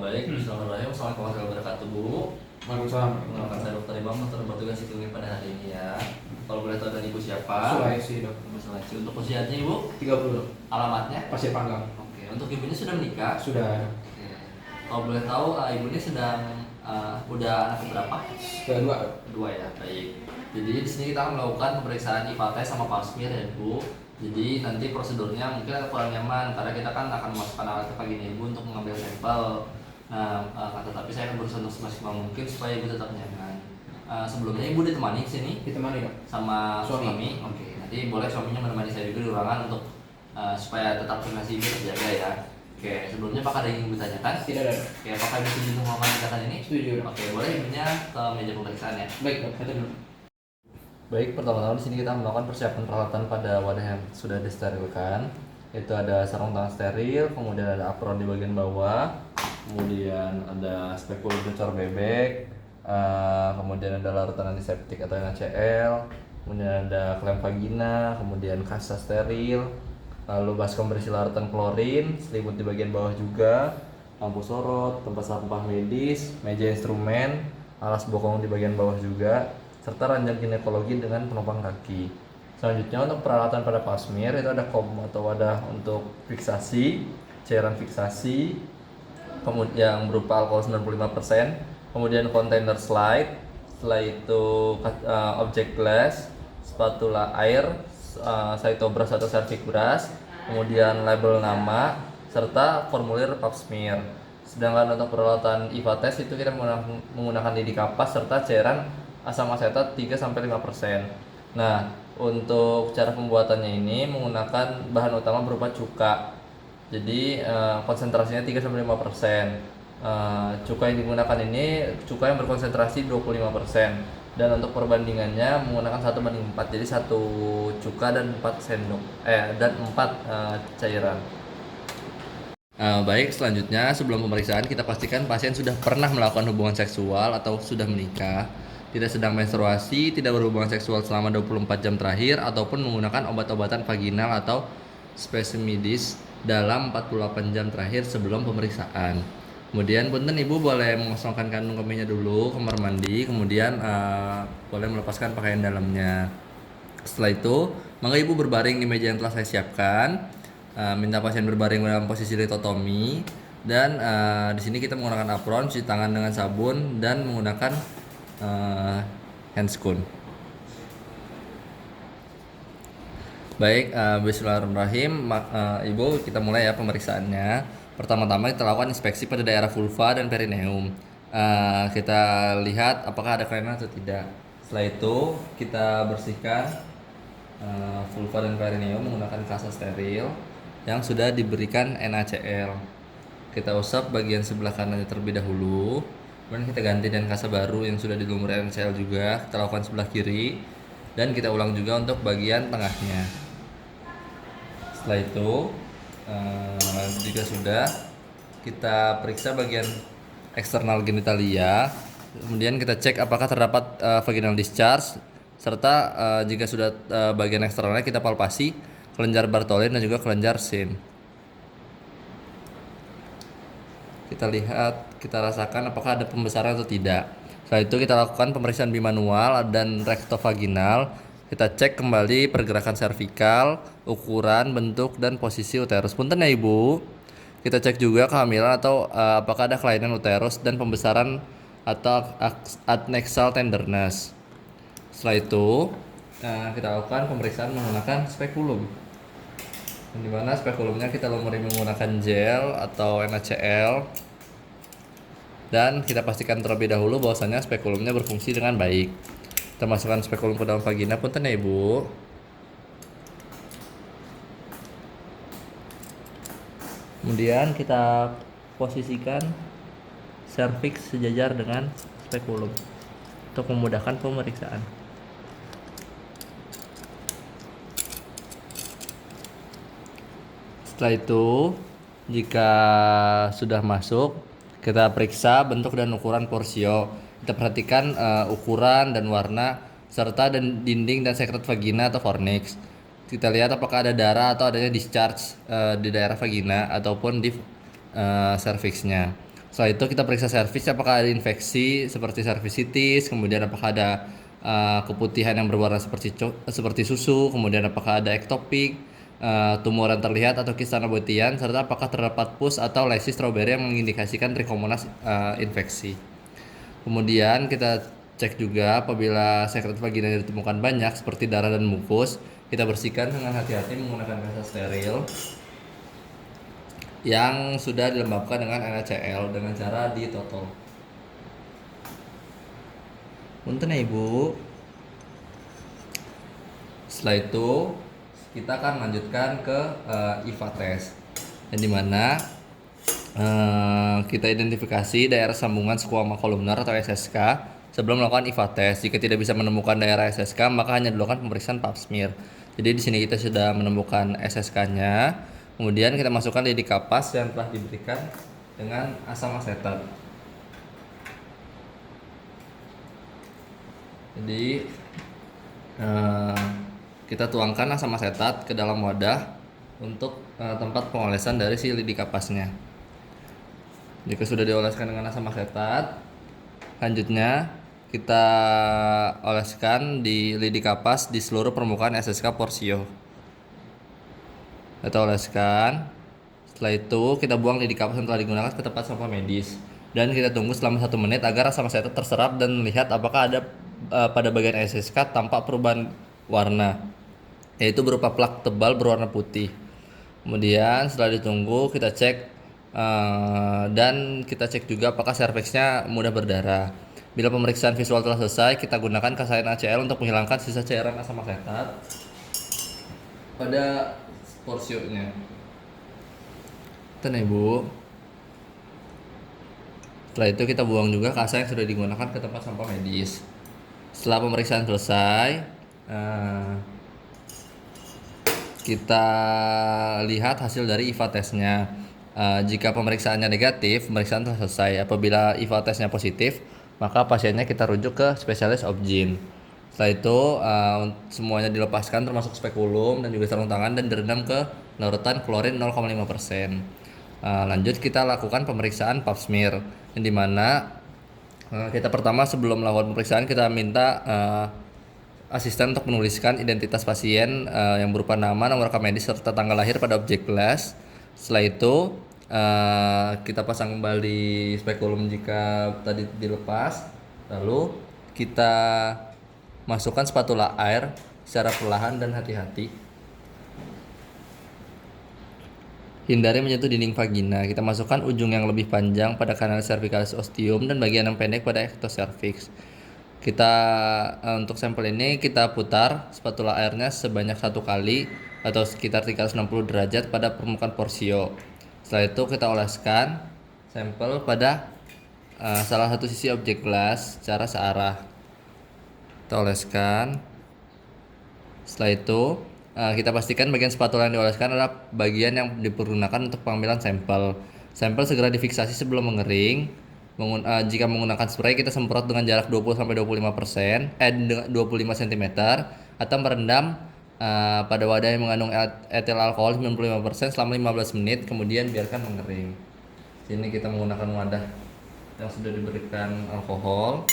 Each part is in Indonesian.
Baik, bismillahirrahmanirrahim. Assalamualaikum warahmatullahi wabarakatuh, Bu. Waalaikumsalam. Perkenalkan saya Dokter Ibam, dokter bertugas di klinik pada hari ini ya. Kalau boleh tahu dari Ibu siapa? Sulawesi, Dok. Ibu Sulawesi. Untuk usianya Ibu? 30. Alamatnya? Pasir Panggang. Oke. Untuk ibunya sudah menikah? Sudah. Oke. Kalau boleh tahu, ibunya sedang udah anak berapa? Kedua. Dua ya, baik. Jadi di sini kita akan melakukan pemeriksaan IVA tes sama pap smear ya, Bu. Jadi nanti prosedurnya mungkin agak kurang nyaman karena kita kan akan memasukkan alat ke vagina ibu untuk mengambil sampel. Nah, tetapi saya akan berusaha untuk semaksimal mungkin supaya ibu tetap nyaman. Sebelumnya ibu ditemani ke sini Ditemani, Dok. sama Suami. suami. Oke, nanti boleh suaminya menemani saya juga di ruangan untuk supaya tetap privasi ibu terjaga ya. Oke, sebelumnya apakah ada yang ingin ibu tanyakan? Tidak ada. Oke, apakah ibu setuju untuk melakukan tindakan ini? Setuju, Dok. Oke, boleh ibunya ke meja pemeriksaan ya. Baik, Dok. Satu dulu. Baik, pertama-tama di sini kita melakukan persiapan peralatan pada wadah yang sudah disterilkan. Itu ada sarung tangan steril, kemudian ada apron di bagian bawah, kemudian ada spekulum cucur bebek, kemudian ada larutan antiseptik atau NaCl, kemudian ada klem vagina, kemudian kasa steril, lalu baskom berisi larutan klorin, selimut di bagian bawah juga, lampu sorot, tempat sampah medis, meja instrumen, alas bokong di bagian bawah juga, serta ranjang ginekologi dengan penopang kaki. Selanjutnya untuk peralatan pada pap smear itu ada kom atau wadah untuk fiksasi, cairan fiksasi, kemudian yang berupa alkohol 95%, kemudian kontainer slide, setelah itu objek glass, spatula air, cytobras atau cervic brush, kemudian label nama, serta formulir pap smear. Sedangkan untuk peralatan IVA test itu kita menggunakan lidi kapas serta cairan asam asetat 3-5%. Nah, untuk cara pembuatannya ini menggunakan bahan utama berupa cuka. Jadi konsentrasinya 3-5%. Cuka yang digunakan ini cuka yang berkonsentrasi 25%. Dan untuk perbandingannya menggunakan 1:4. Jadi 1 cuka dan 4 sendok dan 4 cairan. Baik, selanjutnya sebelum pemeriksaan kita pastikan pasien sudah pernah melakukan hubungan seksual atau sudah menikah, tidak sedang menstruasi, tidak berhubungan seksual selama 24 jam terakhir, ataupun menggunakan obat-obatan vaginal atau spesifis dalam 48 jam terakhir sebelum pemeriksaan. Kemudian punten ibu boleh mengosongkan kandung kemihnya dulu, kamar mandi, kemudian boleh melepaskan pakaian dalamnya. Setelah itu, maka ibu berbaring di meja yang telah saya siapkan. Minta pasien berbaring dalam posisi litotomi, dan di sini kita menggunakan apron, cuci tangan dengan sabun, dan menggunakan handscoon. Baik, bismillahirrahmanirrahim. Ibu, kita mulai ya pemeriksaannya. Pertama-tama kita lakukan inspeksi pada daerah vulva dan perineum. Kita lihat apakah ada kelainan atau tidak. Setelah itu kita bersihkan vulva dan perineum menggunakan kasa steril yang sudah diberikan NaCl. Kita usap bagian sebelah kanannya terlebih dahulu. Kemudian kita ganti dengan kasa baru yang sudah dilumuri NaCl juga. Kita lakukan sebelah kiri dan kita ulang juga untuk bagian tengahnya. Setelah itu jika sudah, kita periksa bagian eksternal genitalia. Kemudian kita cek apakah terdapat vaginal discharge, serta jika sudah bagian eksternalnya kita palpasi kelenjar Bartholin dan juga kelenjar Shin. Kita lihat, kita rasakan apakah ada pembesaran atau tidak. Setelah itu kita lakukan pemeriksaan bimanual dan rektovaginal. Kita cek kembali pergerakan servikal, ukuran, bentuk, dan posisi uterus. Punten ya ibu. Kita cek juga kehamilan atau apakah ada kelainan uterus dan pembesaran atau adnexal tenderness. Setelah itu kita lakukan pemeriksaan menggunakan spekulum, di mana spekulumnya kita lumuri menggunakan gel atau NaCl, dan kita pastikan terlebih dahulu bahwasanya spekulumnya berfungsi dengan baik. Kita masukkan spekulum ke dalam vagina, punten ya ibu. Kemudian kita posisikan serviks sejajar dengan spekulum untuk memudahkan pemeriksaan. Setelah itu, jika sudah masuk, kita periksa bentuk dan ukuran porsio. Kita perhatikan ukuran dan warna serta dinding dan sekret vagina atau fornix. Kita lihat apakah ada darah atau adanya discharge di daerah vagina ataupun di cervixnya. Setelah itu kita periksa servis apakah ada infeksi seperti cervicitis, kemudian apakah ada keputihan yang berwarna seperti susu, kemudian apakah ada ektopik, tumor yang terlihat atau kista nabotian, serta apakah terdapat pus atau lesi stroberi yang mengindikasikan Trichomonas infeksi. Kemudian kita cek juga apabila sekret vagina ditemukan banyak seperti darah dan mukus, kita bersihkan dengan hati-hati menggunakan kaca steril yang sudah dilembabkan dengan NaCl dengan cara ditotol. Punten ya ibu. Setelah itu kita akan lanjutkan ke IVA test, yang dimana kita identifikasi daerah sambungan squama kolumnar atau SSK sebelum melakukan IVA test. Jika tidak bisa menemukan daerah SSK, maka hanya dilakukan pemeriksaan pap smear. Jadi di sini kita sudah menemukan SSK-nya. Kemudian kita masukkan lidi kapas yang telah diberikan dengan asam asetat. Jadi kita tuangkan asam asetat ke dalam wadah untuk tempat pengolesan dari si lidi kapasnya. Jika sudah dioleskan dengan asam asetat, lanjutnya kita oleskan di lidi kapas di seluruh permukaan SSK Porsio. Kita oleskan. Setelah itu kita buang lidi kapas yang telah digunakan ke tempat sampah medis dan kita tunggu selama 1 menit agar asam asetat terserap dan melihat apakah ada pada bagian SSK tampak perubahan warna, yaitu berupa plak tebal berwarna putih. Kemudian setelah ditunggu kita cek dan kita cek juga apakah serviksnya mudah berdarah. Bila pemeriksaan visual telah selesai, kita gunakan kasain NaCl untuk menghilangkan sisa cairan asam asetat pada porsionya. Tenang ibu. Setelah itu kita buang juga kasa yang sudah digunakan ke tempat sampah medis. Setelah pemeriksaan selesai, kita lihat hasil dari IVA testnya. Jika pemeriksaannya negatif, pemeriksaan telah selesai. Apabila IVA testnya positif, maka pasiennya kita rujuk ke spesialis obgyn. Setelah itu semuanya dilepaskan termasuk spekulum dan juga sarung tangan dan direndam ke larutan klorin 0,5%. Lanjut kita lakukan pemeriksaan pap smear, yang dimana kita pertama sebelum melakukan pemeriksaan kita minta asisten untuk menuliskan identitas pasien yang berupa nama, nomor rekam medis serta tanggal lahir pada objek gelas. Setelah itu kita pasang kembali spekulum jika tadi dilepas, lalu kita masukkan spatula air secara perlahan dan hati-hati. Hindari menyentuh dinding vagina. Kita masukkan ujung yang lebih panjang pada kanal cervicalis ostium dan bagian yang pendek pada ectocervix. Kita untuk sampel ini kita putar spatula airnya sebanyak 1 kali atau sekitar 360 derajat pada permukaan porsio. Setelah itu kita oleskan sampel pada salah satu sisi objek gelas secara searah. Kita oleskan. Setelah itu kita pastikan bagian spatula yang dioleskan adalah bagian yang dipergunakan untuk pengambilan sampel. Sampel segera difiksasi sebelum mengering. Jika menggunakan spray, kita semprot dengan jarak 20-25%, 25 cm atau merendam pada wadah yang mengandung etil alkohol 95% selama 15 menit, kemudian biarkan mengering. Sini kita menggunakan wadah yang sudah diberikan alkohol.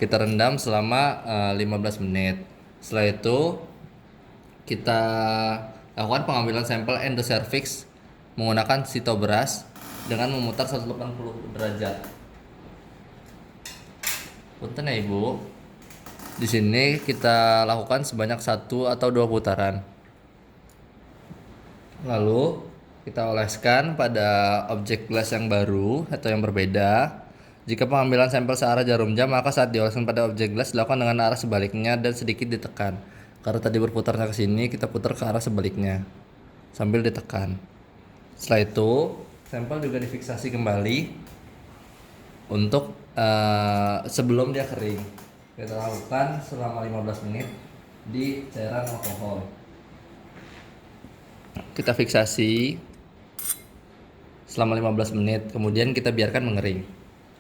Kita rendam selama 15 menit. Setelah itu kita lakukan pengambilan sampel endocervix menggunakan sitobras dengan memutar 180 derajat. Punten ya ibu. Di sini kita lakukan sebanyak 1 atau 2 putaran. Lalu kita oleskan pada objek gelas yang baru atau yang berbeda. Jika pengambilan sampel searah jarum jam, maka saat dioleskan pada objek gelas dilakukan dengan arah sebaliknya dan sedikit ditekan. Karena tadi berputarnya ke sini, kita putar ke arah sebaliknya sambil ditekan. Setelah itu, sampel juga difiksasi kembali untuk sebelum dia kering. Kita lakukan selama 15 menit di cairan alkohol. Kita fiksasi selama 15 menit, kemudian kita biarkan mengering.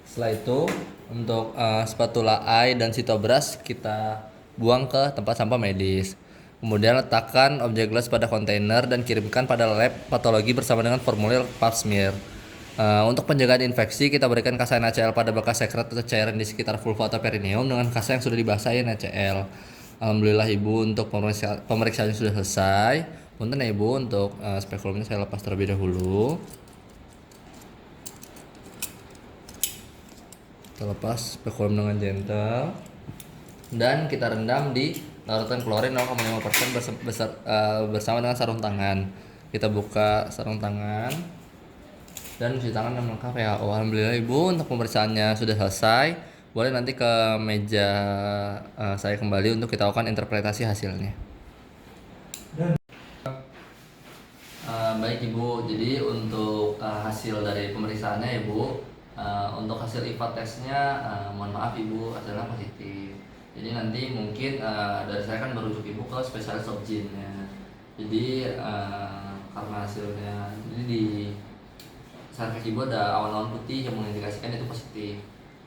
Setelah itu untuk spatula eye dan sitobras kita buang ke tempat sampah medis. Kemudian letakkan objek gelas pada kontainer dan kirimkan pada lab patologi bersama dengan formulir pap smear. Untuk penjagaan infeksi kita berikan kasa NaCl pada bekas sekret atau cairan di sekitar vulva atau perineum dengan kasa yang sudah dibasahi NaCl. Alhamdulillah Ibu untuk pemeriksaannya sudah selesai. Punten ya Ibu untuk spekulumnya saya lepas terlebih dahulu. Kita lepas spekulum dengan gentle dan kita rendam di larutan klorin 0,5% bersama dengan sarung tangan. Kita buka sarung tangan dan cuci tangan dengan lengkap ya. Alhamdulillah Ibu untuk pemeriksaannya sudah selesai. Boleh nanti ke meja saya kembali untuk kita lakukan interpretasi hasilnya. Baik Ibu, jadi untuk hasil dari pemeriksaannya Ibu, untuk hasil IVA tesnya mohon maaf Ibu hasilnya positif. Jadi nanti mungkin dari saya kan merujuk Ibu ke spesialis obgynnya. Jadi karena hasilnya ini di sarkas Ibu ada awan-awan putih yang mengindikasikan itu positif.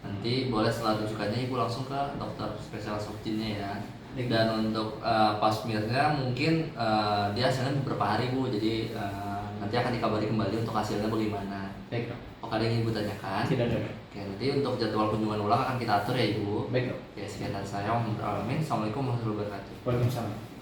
Nanti boleh setelah rujukannya Ibu langsung ke dokter spesialis obgynnya ya. Dan untuk pasmirnya mungkin dia hasilnya beberapa hari Bu, jadi nanti akan dikabari kembali untuk hasilnya bagaimana. Baik dok. Apakah ada yang Ibu tanyakan? Tidak dok. Oke, nanti untuk jadwal kunjungan ulang akan kita atur ya Ibu. Baik dok. Oke, sekian dari saya. Assalamualaikum warahmatullahi wabarakatuh. Waalaikumsalam.